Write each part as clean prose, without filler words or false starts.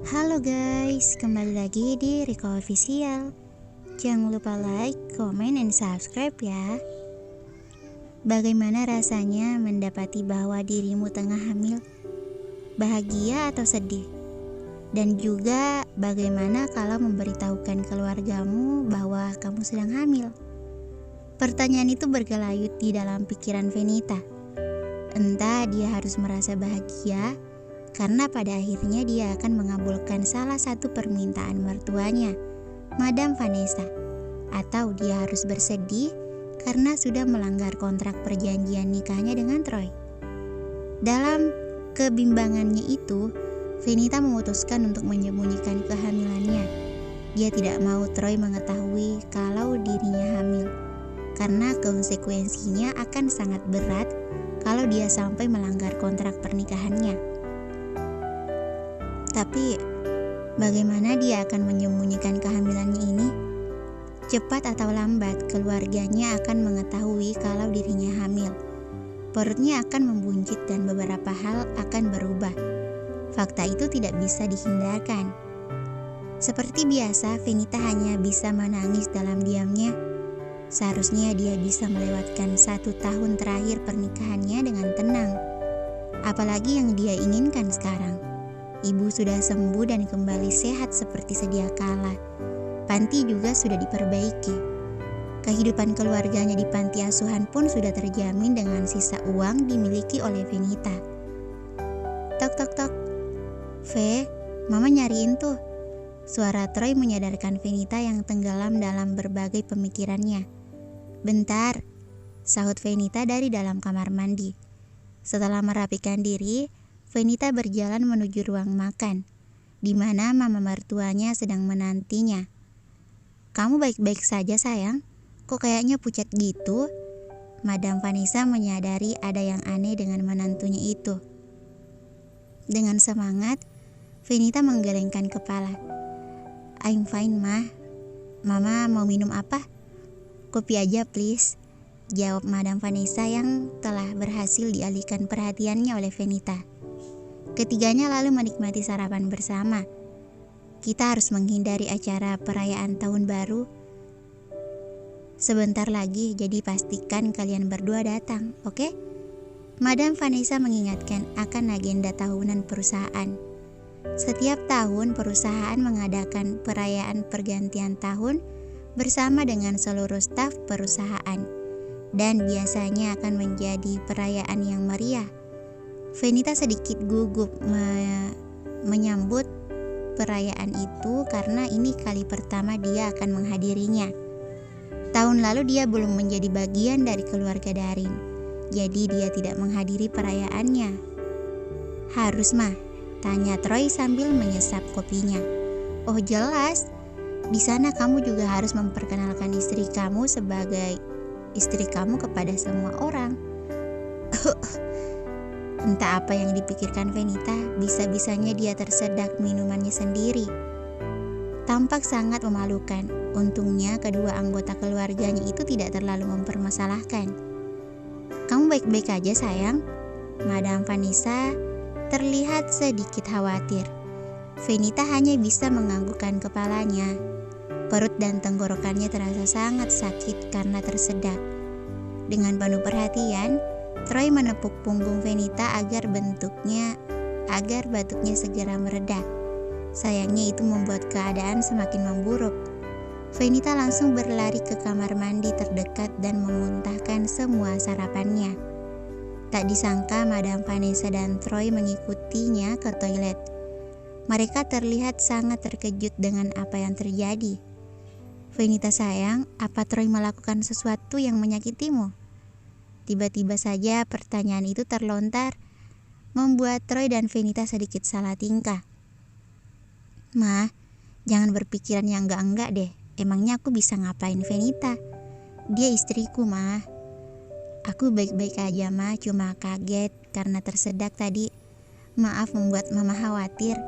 Halo guys, kembali lagi di Riko Official. Jangan lupa like, comment, and subscribe ya. Bagaimana rasanya mendapati bahwa dirimu tengah hamil? Bahagia atau sedih? Dan juga bagaimana kalau memberitahukan keluargamu bahwa kamu sedang hamil? Pertanyaan itu bergelayut di dalam pikiran Venita. Entah dia harus merasa bahagia karena pada akhirnya dia akan mengabulkan salah satu permintaan mertuanya, Madam Vanessa, atau dia harus bersedih karena sudah melanggar kontrak perjanjian nikahnya dengan Troy. Dalam kebimbangannya itu, Venita memutuskan untuk menyembunyikan kehamilannya. Dia tidak mau Troy mengetahui kalau dirinya hamil, karena konsekuensinya akan sangat berat kalau dia sampai melanggar kontrak pernikahannya. Tapi, bagaimana dia akan menyembunyikan kehamilannya ini? Cepat atau lambat, keluarganya akan mengetahui kalau dirinya hamil. Perutnya akan membuncit dan beberapa hal akan berubah. Fakta itu tidak bisa dihindarkan. Seperti biasa, Venita hanya bisa menangis dalam diamnya. Seharusnya dia bisa melewatkan 1 tahun terakhir pernikahannya dengan tenang. Apalagi yang dia inginkan sekarang. Ibu sudah sembuh dan kembali sehat seperti sedia kala. Panti juga sudah diperbaiki. Kehidupan keluarganya di panti asuhan pun sudah terjamin dengan sisa uang dimiliki oleh Venita. Tok tok tok. V, mama nyariin tuh. Suara Troy menyadarkan Venita yang tenggelam dalam berbagai pemikirannya. Bentar, sahut Venita dari dalam kamar mandi. Setelah merapikan diri, Venita berjalan menuju ruang makan, di mana mama mertuanya sedang menantinya. Kamu baik-baik saja sayang? Kok kayaknya pucat gitu? Madam Vanessa menyadari ada yang aneh dengan menantunya itu. Dengan semangat, Venita menggelengkan kepala. I'm fine, Ma. Mama mau minum apa? Kopi aja please, jawab Madam Vanessa yang telah berhasil dialihkan perhatiannya oleh Venita. Ketiganya lalu menikmati sarapan bersama. Kita harus menghindari acara perayaan tahun baru sebentar lagi, jadi pastikan kalian berdua datang, oke? Madam Vanessa mengingatkan akan agenda tahunan perusahaan. Setiap tahun perusahaan mengadakan perayaan pergantian tahun bersama dengan seluruh staf perusahaan, dan biasanya akan menjadi perayaan yang meriah. Venita sedikit gugup menyambut perayaan itu karena ini kali pertama dia akan menghadirinya. Tahun lalu dia belum menjadi bagian dari keluarga Darin, jadi dia tidak menghadiri perayaannya. Harus mah? Tanya Troy sambil menyesap kopinya. Oh jelas, di sana kamu juga harus memperkenalkan istri kamu sebagai istri kamu kepada semua orang. Entah apa yang dipikirkan Venita, bisa-bisanya dia tersedak minumannya sendiri. Tampak sangat memalukan. Untungnya kedua anggota keluarganya itu tidak terlalu mempermasalahkan. Kamu baik-baik aja sayang? Madam Vanessa terlihat sedikit khawatir. Venita hanya bisa menganggukkan kepalanya. Perut dan tenggorokannya terasa sangat sakit karena tersedak. Dengan penuh perhatian, Troy menepuk punggung Venita agar batuknya segera mereda. Sayangnya itu membuat keadaan semakin memburuk. Venita langsung berlari ke kamar mandi terdekat dan memuntahkan semua sarapannya. Tak disangka Madam Vanessa dan Troy mengikutinya ke toilet. Mereka terlihat sangat terkejut dengan apa yang terjadi. Venita sayang, apa Troy melakukan sesuatu yang menyakitimu? Tiba-tiba saja pertanyaan itu terlontar, membuat Troy dan Venita sedikit salah tingkah. Ma, jangan berpikiran yang enggak-enggak deh. Emangnya aku bisa ngapain Venita? Dia istriku, Ma. Aku baik-baik aja, Ma. Cuma kaget karena tersedak tadi. Maaf membuat Mama khawatir.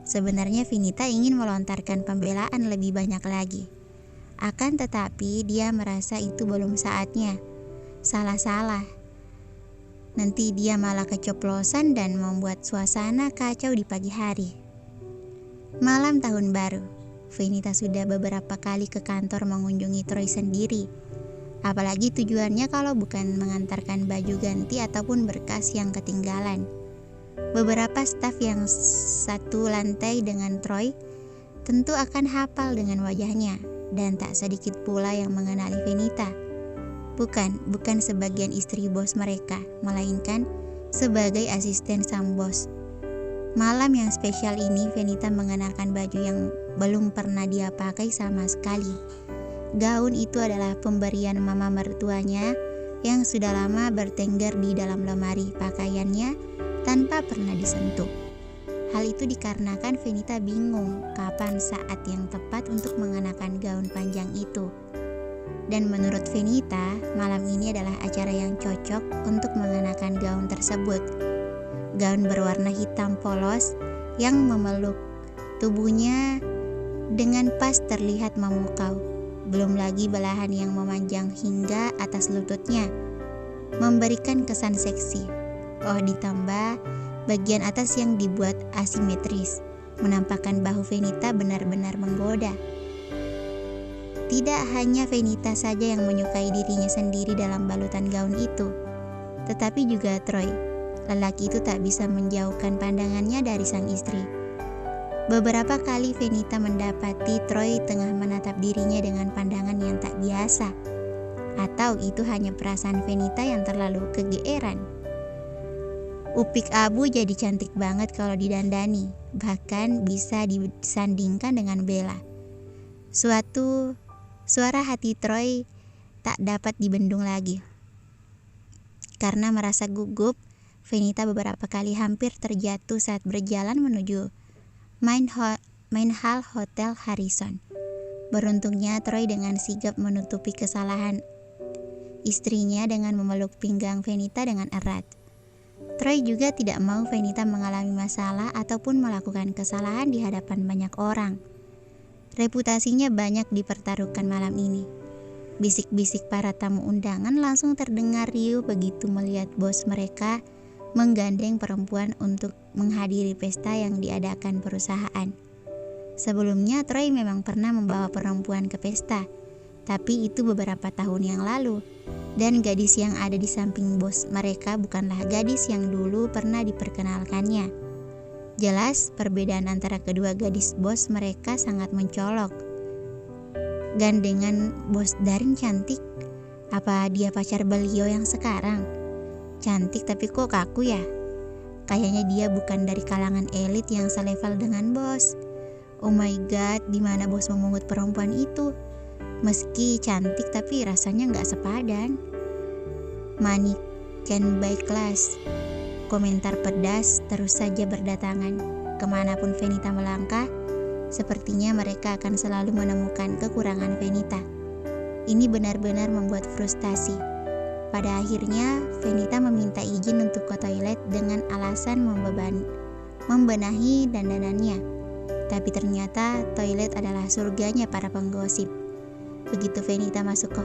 Sebenarnya Venita ingin melontarkan pembelaan lebih banyak lagi. Akan tetapi dia merasa itu belum saatnya. Salah-salah. Nanti dia malah keceplosan dan membuat suasana kacau di pagi hari. Malam tahun baru, Venita sudah beberapa kali ke kantor mengunjungi Troy sendiri. Apalagi tujuannya kalau bukan mengantarkan baju ganti ataupun berkas yang ketinggalan. Beberapa staf yang satu lantai dengan Troy tentu akan hafal dengan wajahnya, dan tak sedikit pula yang mengenali Venita. Bukan sebagian istri bos mereka, melainkan sebagai asisten sang bos. Malam yang spesial ini, Venita mengenakan baju yang belum pernah dia pakai sama sekali. Gaun itu adalah pemberian mama mertuanya yang sudah lama bertengger di dalam lemari pakaiannya tanpa pernah disentuh. Hal itu dikarenakan Venita bingung kapan saat yang tepat untuk mengenakan gaun panjang itu. Dan menurut Venita, malam ini adalah acara yang cocok untuk mengenakan gaun tersebut. Gaun berwarna hitam polos yang memeluk tubuhnya dengan pas terlihat memukau. Belum lagi belahan yang memanjang hingga atas lututnya, memberikan kesan seksi. Oh, ditambah bagian atas yang dibuat asimetris, menampakkan bahu Venita benar-benar menggoda. Tidak hanya Venita saja yang menyukai dirinya sendiri dalam balutan gaun itu, tetapi juga Troy. Lelaki itu tak bisa menjauhkan pandangannya dari sang istri. Beberapa kali Venita mendapati Troy tengah menatap dirinya dengan pandangan yang tak biasa. Atau itu hanya perasaan Venita yang terlalu kegeeran. Upik Abu jadi cantik banget kalau didandani, bahkan bisa disandingkan dengan Bella. Suara hati Troy tak dapat dibendung lagi. Karena merasa gugup, Venita beberapa kali hampir terjatuh saat berjalan menuju main hall Hotel Harrison. Beruntungnya Troy dengan sigap menutupi kesalahan istrinya dengan memeluk pinggang Venita dengan erat. Troy juga tidak mau Venita mengalami masalah ataupun melakukan kesalahan di hadapan banyak orang. Reputasinya banyak dipertaruhkan malam ini. Bisik-bisik para tamu undangan langsung terdengar riuh begitu melihat bos mereka menggandeng perempuan untuk menghadiri pesta yang diadakan perusahaan. Sebelumnya Troy memang pernah membawa perempuan ke pesta, tapi itu beberapa tahun yang lalu. Dan gadis yang ada di samping bos mereka bukanlah gadis yang dulu pernah diperkenalkannya. Jelas perbedaan antara kedua gadis bos mereka sangat mencolok. Gandengan bos Darin cantik. Apa dia pacar beliau yang sekarang? Cantik tapi kok kaku ya? Kayaknya dia bukan dari kalangan elit yang selevel dengan bos. Oh my god, dimana bos memungut perempuan itu? Meski cantik tapi rasanya gak sepadan. Mannequin by class. Komentar pedas terus saja berdatangan. Kemanapun Venita melangkah, sepertinya mereka akan selalu menemukan kekurangan Venita. Ini benar-benar membuat frustasi. Pada akhirnya, Venita meminta izin untuk ke toilet dengan alasan membenahi dandanannya. Tapi ternyata toilet adalah surganya para penggosip. Begitu Venita masuk ke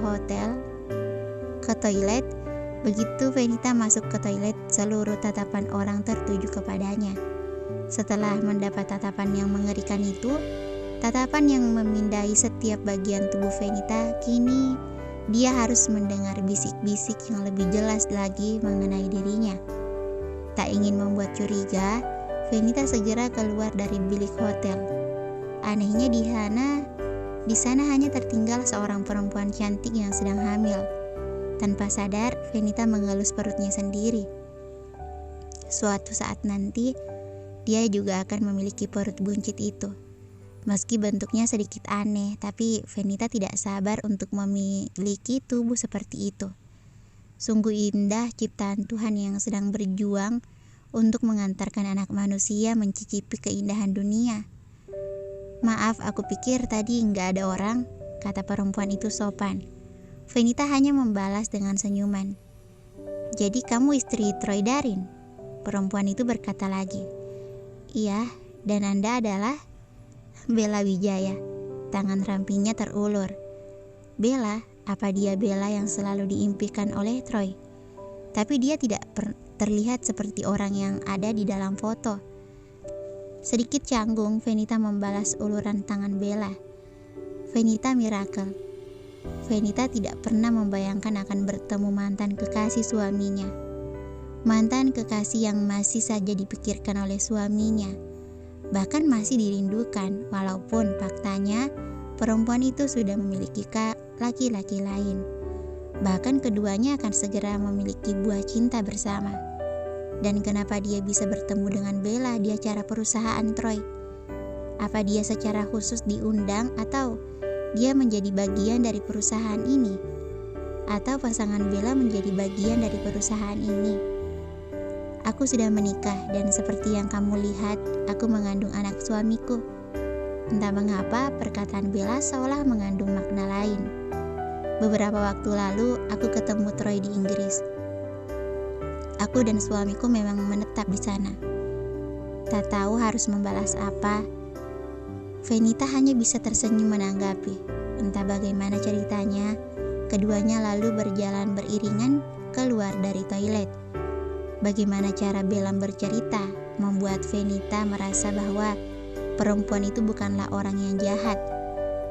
toilet, seluruh tatapan orang tertuju kepadanya. Setelah mendapat tatapan yang mengerikan itu, tatapan yang memindai setiap bagian tubuh Venita, kini dia harus mendengar bisik-bisik yang lebih jelas lagi mengenai dirinya. Tak ingin membuat curiga, Venita segera keluar dari bilik hotel. Anehnya di sana hanya tertinggal seorang perempuan cantik yang sedang hamil. Tanpa sadar, Venita mengelus perutnya sendiri. Suatu saat nanti, dia juga akan memiliki perut buncit itu. Meski bentuknya sedikit aneh, tapi Venita tidak sabar untuk memiliki tubuh seperti itu. Sungguh indah ciptaan Tuhan yang sedang berjuang untuk mengantarkan anak manusia mencicipi keindahan dunia. Maaf, aku pikir tadi nggak ada orang, kata perempuan itu sopan. Venita hanya membalas dengan senyuman. Jadi kamu istri Troy Darin? Perempuan itu berkata lagi. Iya, dan Anda adalah? Bella Wijaya. Tangan rampinya terulur. Bella, apa dia Bella yang selalu diimpikan oleh Troy? Tapi dia tidak terlihat seperti orang yang ada di dalam foto. Sedikit canggung, Fenita membalas uluran tangan Bella. Fenita miracle. Fenita tidak pernah membayangkan akan bertemu mantan kekasih suaminya. Mantan kekasih yang masih saja dipikirkan oleh suaminya. Bahkan masih dirindukan, walaupun faktanya perempuan itu sudah memiliki laki-laki lain. Bahkan keduanya akan segera memiliki buah cinta bersama. Dan kenapa dia bisa bertemu dengan Bella di acara perusahaan Troy? Apa dia secara khusus diundang atau dia menjadi bagian dari perusahaan ini? Atau pasangan Bella menjadi bagian dari perusahaan ini? Aku sudah menikah dan seperti yang kamu lihat, aku mengandung anak suamiku. Entah mengapa perkataan Bella seolah mengandung makna lain. Beberapa waktu lalu aku ketemu Troy di Inggris. Aku dan suamiku memang menetap di sana. Tak tahu harus membalas apa. Fenita hanya bisa tersenyum menanggapi. Entah bagaimana ceritanya, keduanya lalu berjalan beriringan keluar dari toilet. Bagaimana cara Bella bercerita membuat Fenita merasa bahwa perempuan itu bukanlah orang yang jahat.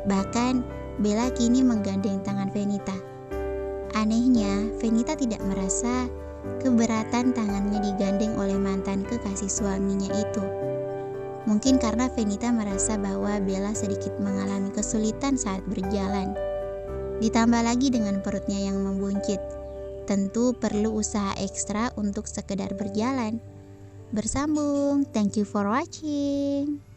Bahkan Bella kini menggandeng tangan Fenita. Anehnya, Fenita tidak merasa keberatan tangannya digandeng oleh mantan kekasih suaminya itu. Mungkin karena Fenita merasa bahwa Bella sedikit mengalami kesulitan saat berjalan. Ditambah lagi dengan perutnya yang membuncit. Tentu perlu usaha ekstra untuk sekedar berjalan. Bersambung. Thank you for watching.